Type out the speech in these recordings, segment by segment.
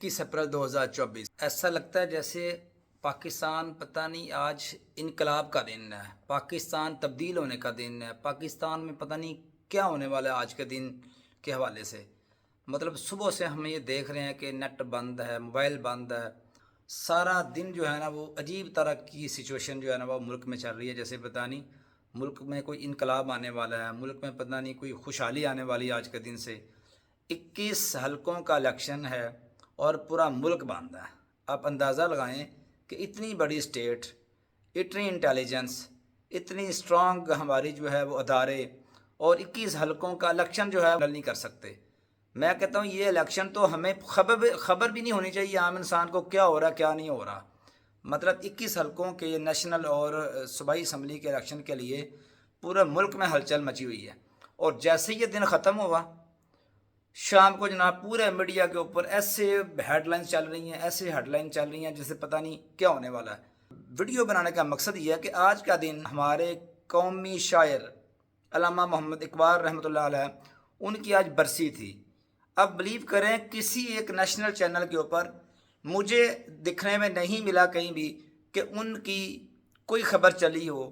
21 अप्रैल 2024 ऐसा लगता है जैसे पाकिस्तान पता नहीं आज इनकलाब का दिन है, पाकिस्तान तब्दील होने का दिन है, पाकिस्तान में पता नहीं क्या होने वाला है आज के दिन के हवाले से। मतलब सुबह से हम ये देख रहे हैं कि नेट बंद है, मोबाइल बंद है, सारा दिन जो है ना वो अजीब तरह की सिचुएशन जो है ना वो मुल्क में चल रही है। जैसे पता नहीं मुल्क में कोई इनकलाब आने वाला है, मुल्क में पता नहीं कोई खुशहाली आने वाली है आज के दिन से। 21 हलकों का इलेक्शन है और पूरा मुल्क बंद है। आप अंदाज़ा लगाएं कि इतनी बड़ी स्टेट, इतनी इंटेलिजेंस, इतनी स्ट्रॉन्ग हमारी जो है वो अदारे, और 21 हलकों का इलेक्शन जो है नहीं कर सकते। मैं कहता हूँ ये इलेक्शन तो हमें खबर भी नहीं होनी चाहिए आम इंसान को क्या हो रहा क्या नहीं हो रहा। मतलब 21 हलकों के नेशनल और सूबाई असम्बली के इलेक्शन के लिए पूरे मुल्क में हलचल मची हुई है। और जैसे ये दिन ख़त्म हुआ, शाम को जनाब पूरे मीडिया के ऊपर ऐसे हेडलाइंस चल रही हैं, ऐसे हेडलाइन चल रही हैं जैसे पता नहीं क्या होने वाला है। वीडियो बनाने का मकसद ये है कि आज का दिन हमारे कौमी शायर अल्लामा मोहम्मद इकबाल रहमतुल्लाह अलैह उनकी आज बरसी थी। अब बिलीव करें किसी एक नेशनल चैनल के ऊपर मुझे दिखने में नहीं मिला कहीं भी कि उनकी कोई ख़बर चली हो,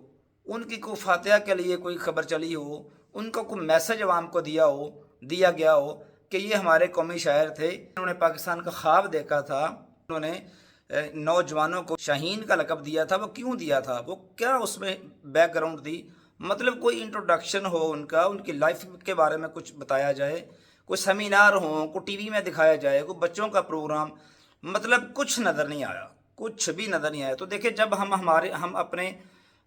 उनकी कोई फातिहा के लिए कोई ख़बर चली हो, उनका कोई मैसेज आवाम को दिया गया हो कि ये हमारे कौमी शायर थे, उन्होंने पाकिस्तान का ख्वाब देखा था, उन्होंने नौजवानों को शाहीन का लक़ब दिया था। वो क्यों दिया था, वो क्या उसमें बैकग्राउंड थी, मतलब कोई इंट्रोडक्शन हो उनका, उनकी लाइफ के बारे में कुछ बताया जाए, कोई सेमिनार हो, कोई टीवी में दिखाया जाए, कोई बच्चों का प्रोग्राम, मतलब कुछ नज़र नहीं आया, कुछ भी नज़र नहीं आया। तो देखिए जब हम अपने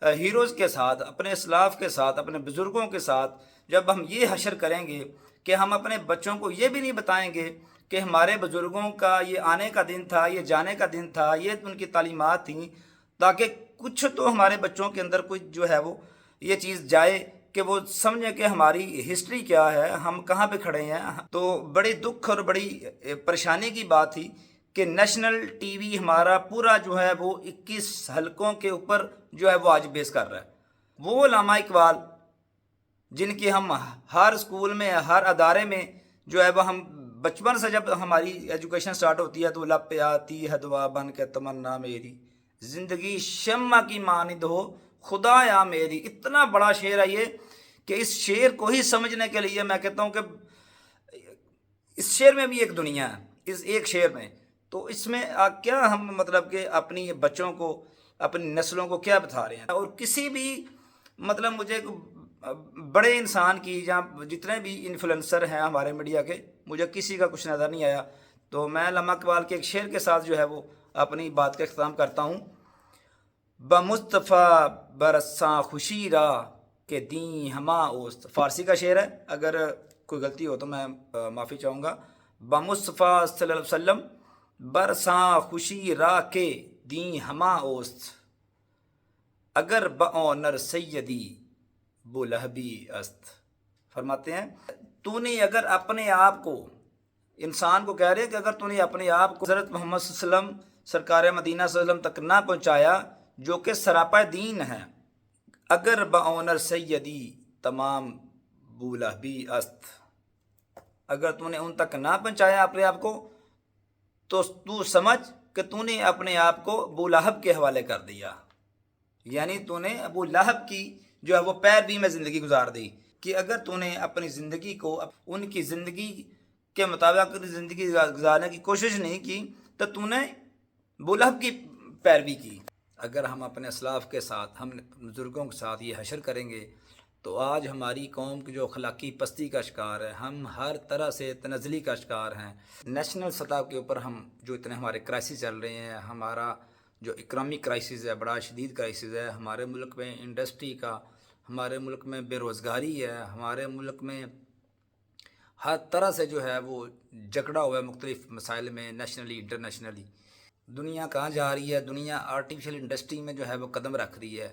हीरोज़ के साथ, अपने इसलाफ के साथ, अपने बुज़ुर्गों के साथ जब हम ये हशर करेंगे कि हम अपने बच्चों को ये भी नहीं बताएंगे कि हमारे बुज़ुर्गों का ये आने का दिन था, ये जाने का दिन था, ये उनकी तालीमात थी, ताकि कुछ तो हमारे बच्चों के अंदर कुछ जो है वो ये चीज़ जाए कि वो समझें कि हमारी हिस्ट्री क्या है, हम कहाँ पे खड़े हैं। तो बड़ी दुख और बड़ी परेशानी की बात थी कि नेशनल टीवी हमारा पूरा जो है वो 21 हलकों के ऊपर जो है वो आज बेस कर रहा है। वो अल्लामा इकबाल जिनकी हम हर स्कूल में, हर अदारे में जो है वो हम बचपन से जब हमारी एजुकेशन स्टार्ट होती है तो लब पे आती है दुआ बन के तमन्ना मेरी, ज़िंदगी शम्मा की मानिद हो खुदाया मेरी। इतना बड़ा शेर है ये कि इस शेर को ही समझने के लिए मैं कहता हूँ कि इस शेर में भी एक दुनिया है, इस एक शेर में। तो इसमें क्या हम मतलब कि अपनी बच्चों को, अपनी नस्लों को क्या बता रहे हैं। और किसी भी मतलब मुझे बड़े इंसान की, जहाँ जितने भी इन्फ्लुएंसर हैं हमारे मीडिया के, मुझे किसी का कुछ नज़र नहीं आया। तो मैं अल्लामा इकबाल के एक शेर के साथ जो है वो अपनी बात का इख्तिताम करता हूँ। बमुस्तफ़ा बरसा खुशी रा के दी हमा ओस्त। फ़ारसी का शेर है, अगर कोई गलती हो तो मैं माफ़ी चाहूँगा। बमुस्तफ़ा सल्लल्लाहु अलैहि वसल्लम बरसा खुशी रा के दी हमा ओस्त, अगर बओनर सैयदी बुलहबी अस्त। फरमाते हैं तूने अगर अपने आप को, इंसान को कह रहे हैं कि अगर तूने अपने आप को हज़रत मोहम्मद सल्लल्लाहु अलैहि वसल्लम सरकार मदीना सल्लम तक ना पहुँचाया जो कि सरापा दीन है, अगर बओनर सैयदी तमाम बुलहबी अस्त, अगर तूने उन तक ना पहुँचाया अपने आप को तो तू समझ कि तूने अपने आप को अबू लहब के हवाले कर दिया। यानी तूने अबू लहब की जो है वो पैरवी में ज़िंदगी गुजार दी। कि अगर तूने अपनी ज़िंदगी को उनकी ज़िंदगी के मुताबिक अपनी ज़िंदगी गुजारने की कोशिश नहीं की तो तूने अबू लहब की पैरवी की। अगर हम अपने असलाफ के साथ, हम बुज़ुर्गों के साथ ये हशर करेंगे तो आज हमारी कौम की जो अखलाकी पस्ती का शिकार है, हम हर तरह से तनज़ली का शिकार हैं। नेशनल सतह के ऊपर हम जो इतने हमारे क्राइसिस चल रहे हैं, हमारा जो इकनॉमिक क्राइसिस है, बड़ा शदीद क्राइसिस है हमारे मुल्क में, इंडस्ट्री का, हमारे मुल्क में बेरोज़गारी है, हमारे मुल्क में हर तरह से जो है वो जकड़ा हुआ है मुख्तलिफ़ मसाइल में, नेशनली इंटरनेशनली। दुनिया कहाँ जा रही है, दुनिया आर्टिफिशियल इंडस्ट्री में जो है वो कदम रख रही है।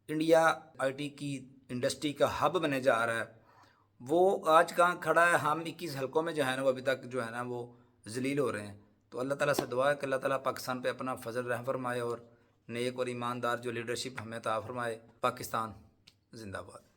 इंडिया आईटी की इंडस्ट्री का हब बनने जा रहा है। वो आज कहाँ खड़ा है, हम 21 हलकों में जो है ना वो अभी तक जो है ना वो जलील हो रहे हैं। तो अल्लाह ताला से दुआ है कि अल्लाह ताला पाकिस्तान पे अपना फजल रहम फरमाए और नेक और ईमानदार जो लीडरशिप हमें अता फरमाए। पाकिस्तान जिंदाबाद।